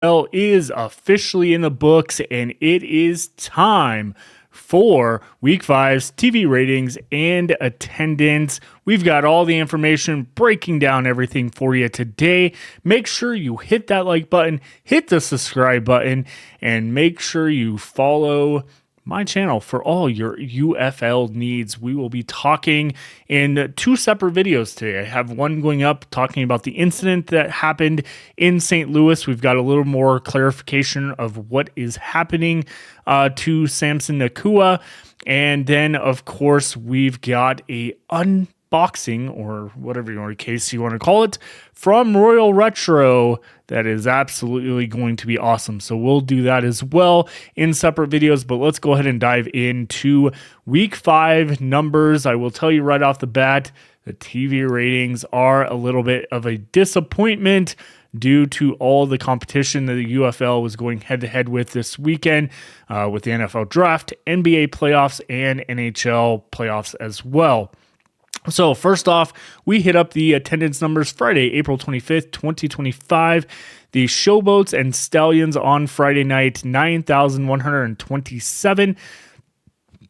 UFL is officially in the books, and it is time for Week 5's TV ratings and attendance. We've got all the information, breaking down everything for you today. Make sure you hit that like button, hit the subscribe button, and make sure you follow my channel for all your UFL needs. We will be talking in two separate videos today. I have one going up talking about the incident that happened in St. Louis. We've got a little more clarification of what is happening to Samson Nakua. And then, of course, we've got a unboxing, or whatever case you want to call it, from Royal Retro that is absolutely going to be awesome. So we'll do that as well in separate videos, but let's go ahead and dive into Week 5 numbers. I will tell you right off the bat, the TV ratings are a little bit of a disappointment due to all the competition that the UFL was going head-to-head with this weekend with the NFL Draft, NBA playoffs, and NHL playoffs as well. So first off, we hit up the attendance numbers Friday, April 25th, 2025. The Showboats and Stallions on Friday night, 9,127.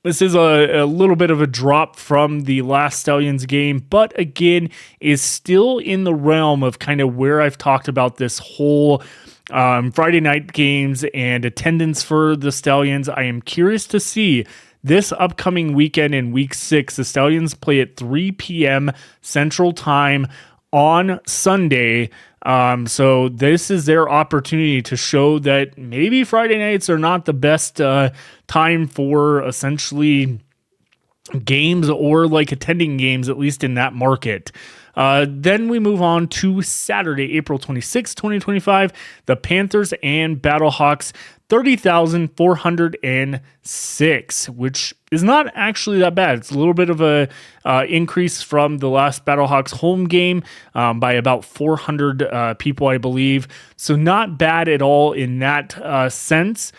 This is a little bit of a drop from the last Stallions game, but again, is still in the realm of kind of where I've talked about this whole Friday night games and attendance for the Stallions. I am curious to see this upcoming weekend in Week 6, the Stallions play at 3 p.m. Central Time on Sunday. So this is their opportunity to show that maybe Friday nights are not the best time for essentially games or like attending games, at least in that market. Then we move on to Saturday, April 26, 2025, the Panthers and Battlehawks, 30,406, which is not actually that bad. It's a little bit of a increase from the last Battlehawks home game by about 400 people, I believe. So not bad at all in that sense.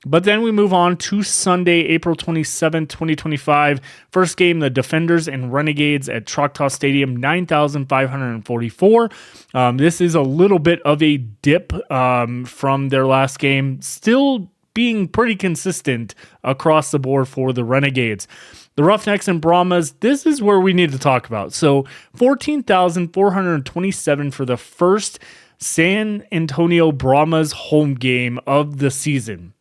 But then we move on to Sunday, April 27, 2025. First game, the Defenders and Renegades at Choctaw Stadium, 9,544. This is a little bit of a dip from their last game, still being pretty consistent across the board for the Renegades. The Roughnecks and Brahmas, this is where we need to talk about. So 14,427 for the first San Antonio Brahmas home game of the season.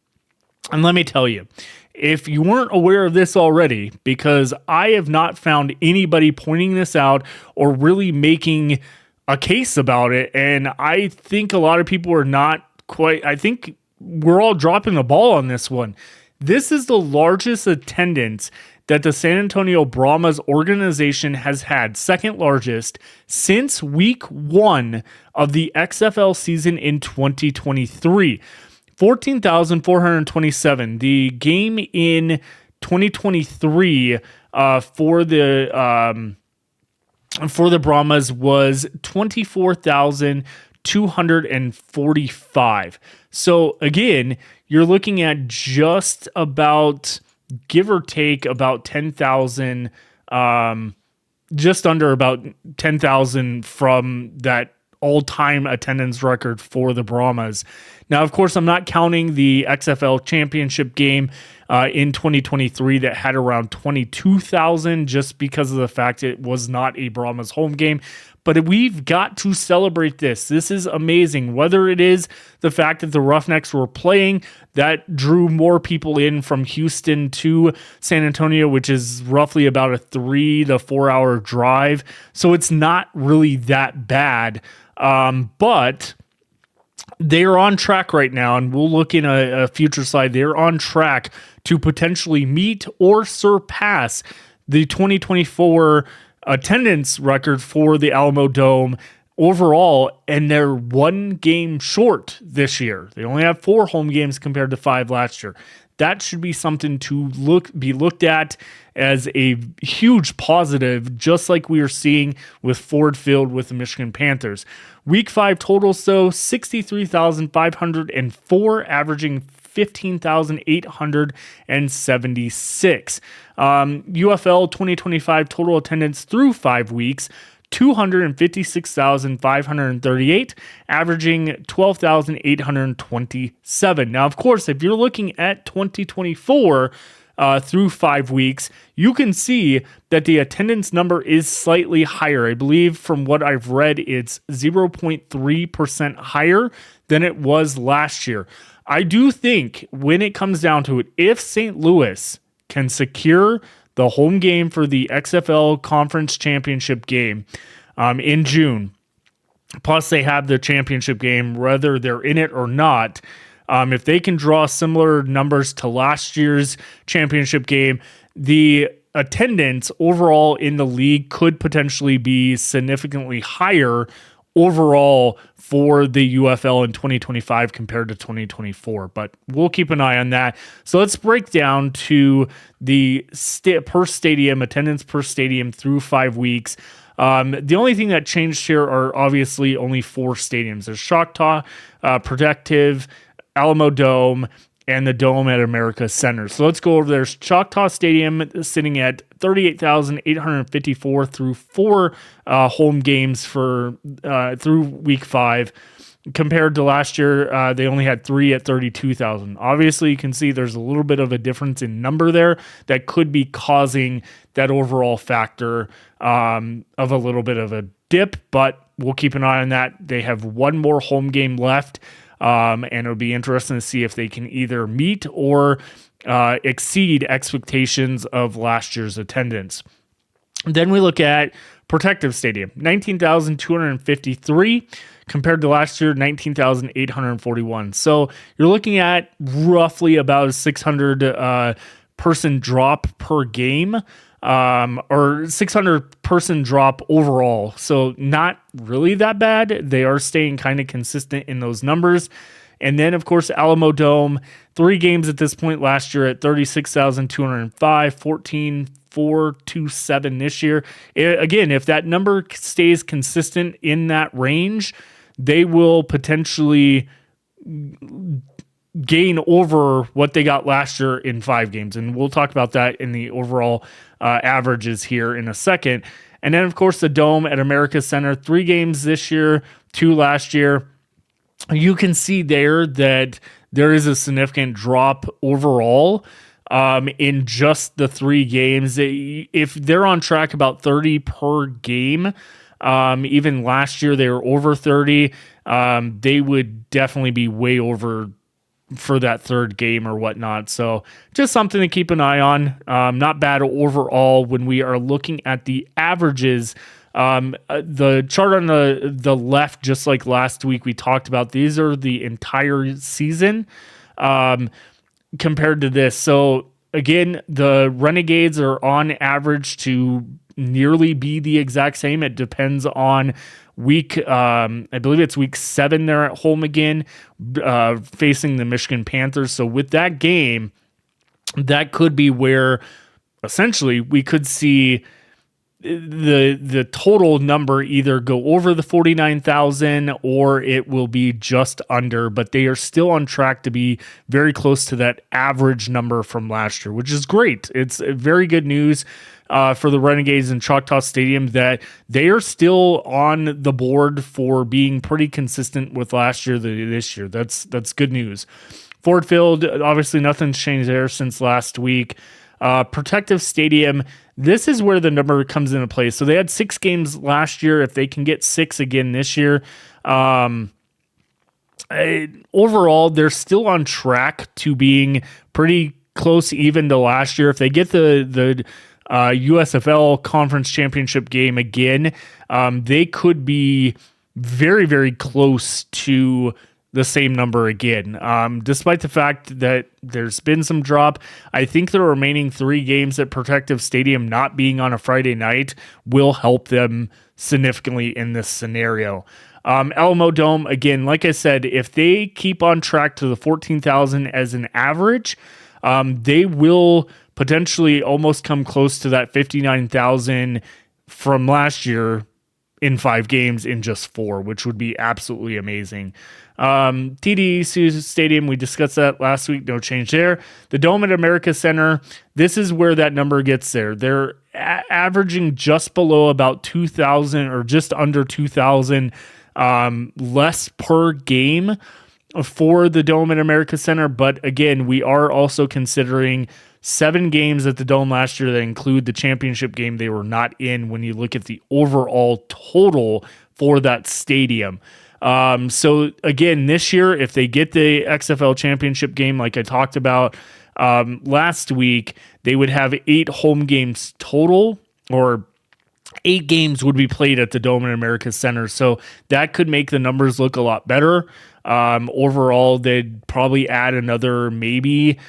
And let me tell you, if you weren't aware of this already, because I have not found anybody pointing this out or really making a case about it, and I think a lot of people are not quite, I think we're all dropping the ball on this one. This is the largest attendance that the San Antonio Brahmas organization has had, second largest, since week 1 of the XFL season in 2023. 14,427. The game in 2023 for the Brahmas was 24,245. So again, you're looking at just about, give or take, about 10,000, just under about 10,000 from that all-time attendance record for the Brahmas. Now, of course, I'm not counting the XFL championship game in 2023 that had around 22,000 just because of the fact it was not a Brahmas home game. But we've got to celebrate this. This is amazing. Whether it is the fact that the Roughnecks were playing, that drew more people in from Houston to San Antonio, which is roughly about a 3 to 4 hour drive. So it's not really that bad. But they're on track right now, and we'll look in a future slide. They're on track to potentially meet or surpass the 2024 attendance record for the Alamo Dome overall, and they're one game short this year. They only have 4 home games compared to 5 last year. That should be something to be looked at as a huge positive, just like we are seeing with Ford Field with the Michigan Panthers. Week 5 totals, though, 63,504, averaging 15,876. UFL 2025 total attendance through 5 weeks, 256,538, averaging 12,827. Now, of course, if you're looking at 2024 through 5 weeks, you can see that the attendance number is slightly higher. I believe from what I've read, it's 0.3% higher than it was last year. I do think when it comes down to it, if St. Louis can secure the home game for the XFL Conference Championship game in June, plus they have the championship game, whether they're in it or not, if they can draw similar numbers to last year's championship game, the attendance overall in the league could potentially be significantly higher overall for the UFL in 2025 compared to 2024, but we'll keep an eye on that. So let's break down to the per stadium, attendance per stadium through 5 weeks. The only thing that changed here are obviously only 4 stadiums. There's Choctaw, Protective, Alamo Dome, and the Dome at America Center. So let's go over there. Choctaw Stadium sitting at 38,854 through 4 home games for through week 5. Compared to last year, they only had 3 at 32,000. Obviously, you can see there's a little bit of a difference in number there that could be causing that overall factor of a little bit of a dip, but we'll keep an eye on that. They have one more home game left. And it'll be interesting to see if they can either meet or exceed expectations of last year's attendance. Then we look at Protective Stadium, 19,253 compared to last year, 19,841. So you're looking at roughly about a 600 person drop per game. Or 600 person drop overall. So not really that bad. They are staying kind of consistent in those numbers. And then, of course, Alamo Dome, 3 games at this point last year at 36,205, 14,427 this year. Again, if that number stays consistent in that range, they will potentially gain over what they got last year in 5 games. And we'll talk about that in the overall averages here in a second. And then, of course, the Dome at America Center, 3 games this year, 2 last year. You can see there that there is a significant drop overall in just the 3 games. If they're on track about 30 per game, even last year they were over 30, they would definitely be way over for that 3rd game or whatnot. So just something to keep an eye on. Not bad overall when we are looking at the averages. The chart on the left, just like last week we talked about, these are the entire season compared to this. So again, the Renegades are on average to nearly be the exact same. It depends on week, I believe it's week 7. They're at home again, facing the Michigan Panthers. So with that game, that could be where essentially we could see the total number either go over the 49,000 or it will be just under, but they are still on track to be very close to that average number from last year, which is great. It's very good news for the Renegades in Choctaw Stadium that they are still on the board for being pretty consistent with last year this year. That's good news. Ford Field, obviously nothing's changed there since last week. Protective Stadium, this is where the number comes into play. So they had 6 games last year. If they can get 6 again this year, overall, they're still on track to being pretty close even to last year. If they get the USFL Conference Championship game again, they could be very, very close to the same number again. Despite the fact that there's been some drop, I think the remaining 3 games at Protective Stadium not being on a Friday night will help them significantly in this scenario. Alamo Dome, again, like I said, if they keep on track to the 14,000 as an average, they will potentially almost come close to that 59,000 from last year in 5 games in just 4, which would be absolutely amazing. TD Stadium, we discussed that last week, no change there. The Dome at America Center, this is where that number gets there. They're averaging just below about 2,000 or just under 2,000 less per game for the Dome at America Center. But again, we are also considering 7 games at the Dome last year that include the championship game they were not in when you look at the overall total for that stadium. So again, this year, if they get the XFL championship game, like I talked about last week, they would have 8 home games total, or 8 games would be played at the Dome at America Center. So that could make the numbers look a lot better. Overall, they'd probably add another maybe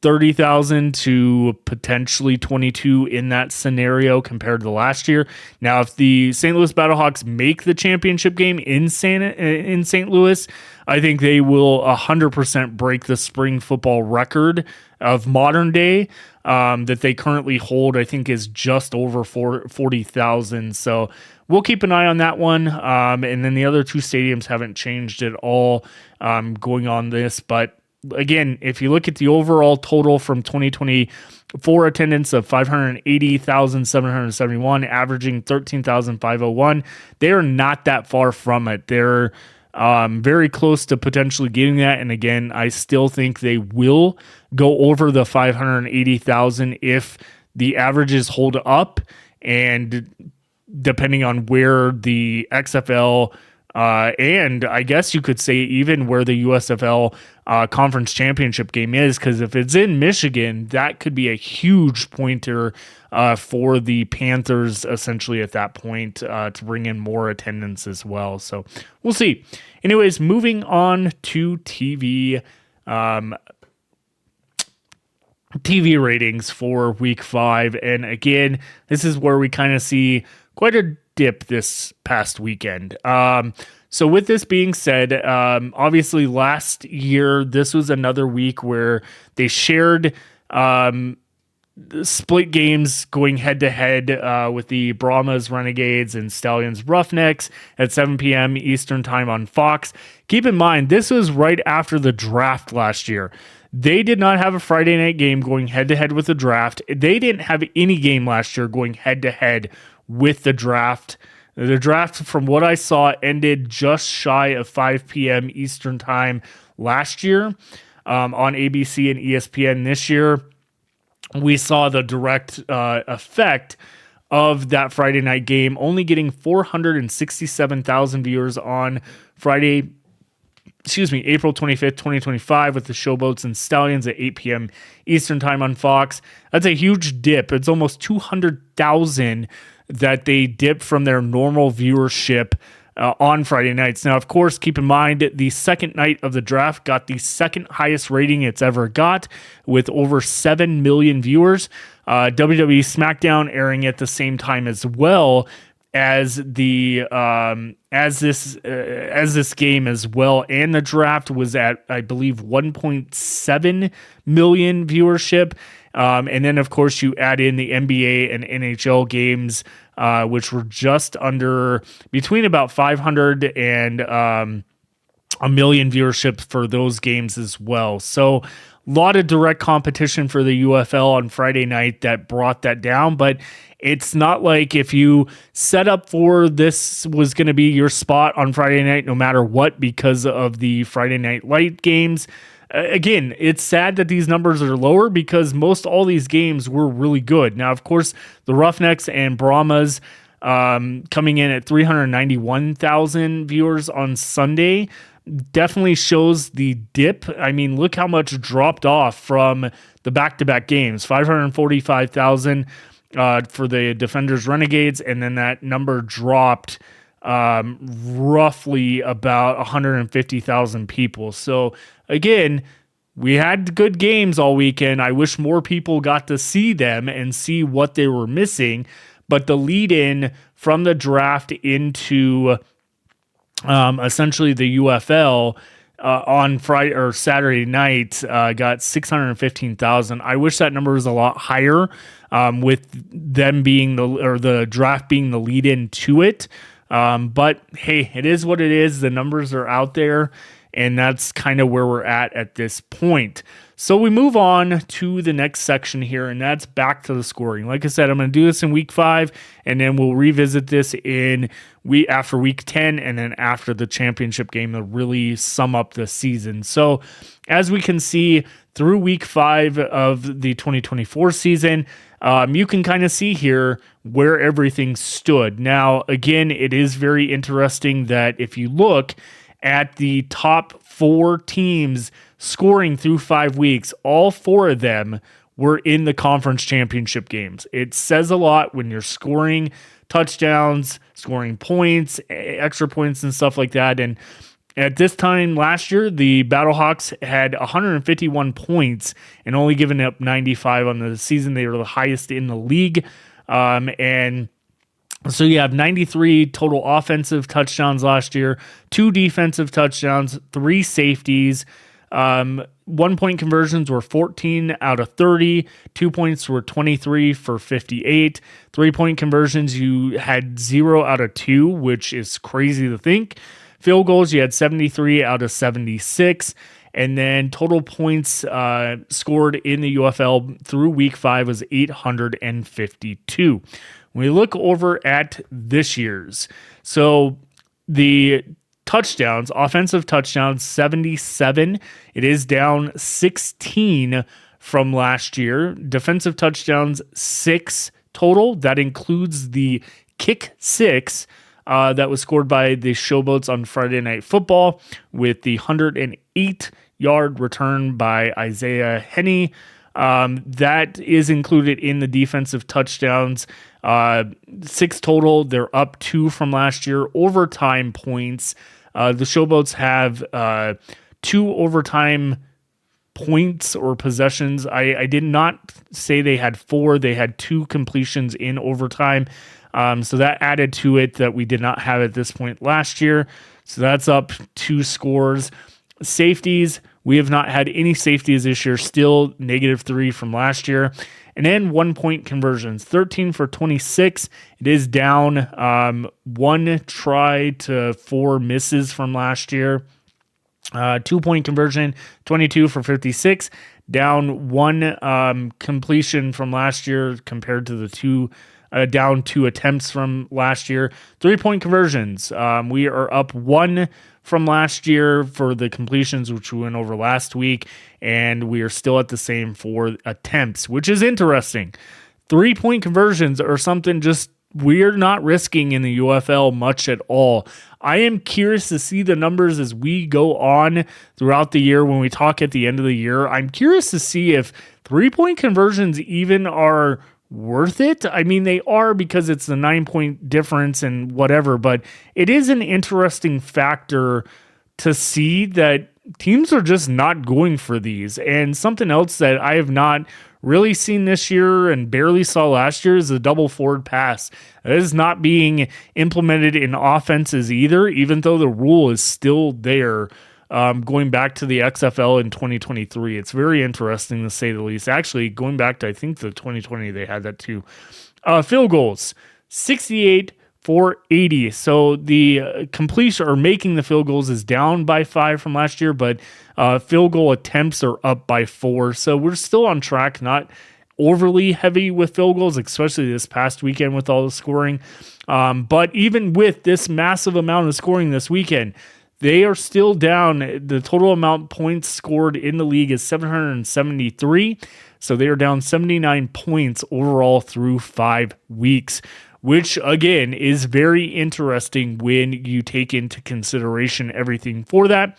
30,000 to potentially 22 in that scenario compared to last year. Now, if the St. Louis Battlehawks make the championship game in St. Louis, I think they will 100% break the spring football record of modern day that they currently hold. I think is just over 40,000. So we'll keep an eye on that one. And then the other 2 stadiums haven't changed at all going on this. But again, if you look at the overall total from 2024 attendance of 580,771, averaging 13,501, they are not that far from it. They're very close to potentially getting that. And again, I still think they will go over the 580,000 if the averages hold up, and depending on where the XFL and I guess you could say even where the USFL conference championship game is, because if it's in Michigan, that could be a huge pointer for the Panthers essentially at that point to bring in more attendance as well. So we'll see. Anyways, moving on to TV ratings for week 5. And again, this is where we kind of see quite a dip this past weekend. So with this being said, obviously last year, this was another week where they shared split games going head to head with the Brahmas Renegades and Stallions Roughnecks at 7 p.m. Eastern time on Fox. Keep in mind, this was right after the draft last year. They did not have a Friday night game going head to head with the draft. They didn't have any game last year going head to head with the draft. The draft, from what I saw, ended just shy of 5 p.m. Eastern time last year on ABC and ESPN. This year, we saw the direct effect of that Friday night game, only getting 467,000 viewers on Friday, April 25th, 2025, with the Showboats and Stallions at 8 p.m. Eastern time on Fox. That's a huge dip. It's almost 200,000 that they dipped from their normal viewership on Friday nights. Now, of course, keep in mind the second night of the draft got the second highest rating it's ever got, with over 7 million viewers. WWE SmackDown airing at the same time as well as the as this game as well, and the draft was at, I believe, 1.7 million viewership. And then, of course, you add in the NBA and NHL games, which were just under between about 500 and a million viewership for those games as well. So a lot of direct competition for the UFL on Friday night that brought that down. But it's not like if you set up for this was going to be your spot on Friday night no matter what because of the Friday Night Light games. Again, it's sad that these numbers are lower because most all these games were really good. Now, of course, the Roughnecks and Brahmas coming in at 391,000 viewers on Sunday definitely shows the dip. I mean, look how much dropped off from the back-to-back games. 545,000 for the Defenders Renegades, and then that number dropped roughly about 150,000 people. So again, we had good games all weekend. I wish more people got to see them and see what they were missing. But the lead in from the draft into essentially the UFL on Friday or Saturday night got 615,000. I wish that number was a lot higher with them being the draft being the lead in to it. But hey, it is what it is. The numbers are out there. and that's kind of where we're at this point. So we move on to the next section here, and that's back to the scoring. Like I said, I'm going to do this in week 5, and then we'll revisit this after week 10, and then after the championship game to really sum up the season. So as we can see through week 5 of the 2024 season, you can kind of see here where everything stood. Now, again, it is very interesting that if you look at the top 4 teams scoring through 5 weeks, all 4 of them were in the conference championship games. It says a lot when you're scoring touchdowns, scoring points, extra points and stuff like that. And at this time last year, the Battlehawks had 151 points and only given up 95 on the season. They were the highest in the league. And so you have 93 total offensive touchdowns last year, 2 defensive touchdowns, 3 safeties. 1-point conversions were 14 out of 30. 2 points were 23 for 58. 3-point conversions, you had 0 out of 2, which is crazy to think. Field goals, you had 73 out of 76. And then total points scored in the UFL through week 5 was 852. When we look over at this year's, so the touchdowns, offensive touchdowns, 77. It is down 16 from last year. Defensive touchdowns, 6 total. That includes the kick 6 that was scored by the Showboats on Friday Night Football with the 108-yard return by Isaiah Henney. That is included in the defensive touchdowns. 6 total. They're up 2 from last year. Overtime points. The Showboats have 2 overtime points or possessions. I did not say they had 4. They had 2 completions in overtime. So that added to it that we did not have at this point last year. So that's up 2 scores. Safeties, we have not had any safeties this year, still -3 from last year. And then 1-point conversions, 13 for 26. It is down 1 try to 4 misses from last year. 2-point conversion, 22 for 56. Down 1 completion from last year compared to the 2 down 2 attempts from last year. 3-point conversions. We are up 1 from last year for the completions, which we went over last week, and we are still at the same for attempts, which is interesting. 3-point conversions are something just we're not risking in the UFL much at all. I am curious to see the numbers as we go on throughout the year. When we talk at the end of the year, I'm curious to see if 3-point conversions even are worth it. I mean, they are because it's the 9-point difference and whatever, but it is an interesting factor to see that teams are just not going for these. And something else that I have not really seen this year and barely saw last year is the double forward pass. That is not being implemented in offenses either, even though the rule is still there. Going back to the XFL in 2023. It's very interesting to say the least. Actually, going back to, I think, the 2020, they had that too. Field goals, 68 for 80. So the completion or making the field goals is down by 5 from last year, but field goal attempts are up by 4. So we're still on track, not overly heavy with field goals, especially this past weekend with all the scoring. But even with this massive amount of scoring this weekend, they are still down. The total amount of points scored in the league is 773. So they are down 79 points overall through 5 weeks, which again is very interesting when you take into consideration everything for that.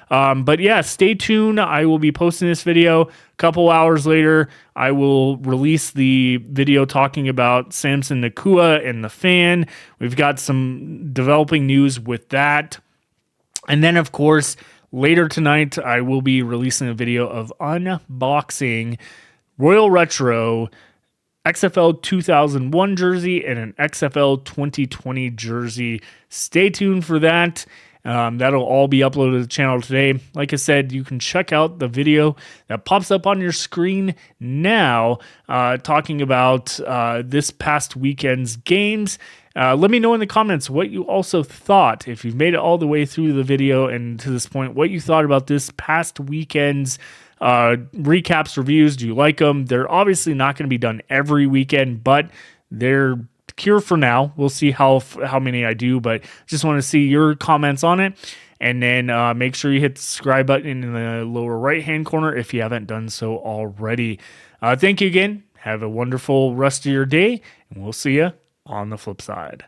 But yeah, stay tuned. I will be posting this video a couple hours later. I will release the video talking about Samson Nakua and the fan. We've got some developing news with that. And then, of course, later tonight, I will be releasing a video of unboxing Royal Retro XFL 2001 jersey and an XFL 2020 jersey. Stay tuned for that. That'll all be uploaded to the channel today. Like I said, you can check out the video that pops up on your screen now talking about this past weekend's games. Let me know in the comments what you also thought. If you've made it all the way through the video and to this point, what you thought about this past weekend's recaps, reviews. Do you like them? They're obviously not going to be done every weekend, but they're here for now. We'll see how many I do, but just want to see your comments on it. And then make sure you hit the subscribe button in the lower right-hand corner if you haven't done so already. Thank you again. Have a wonderful rest of your day, and we'll see you on the flip side.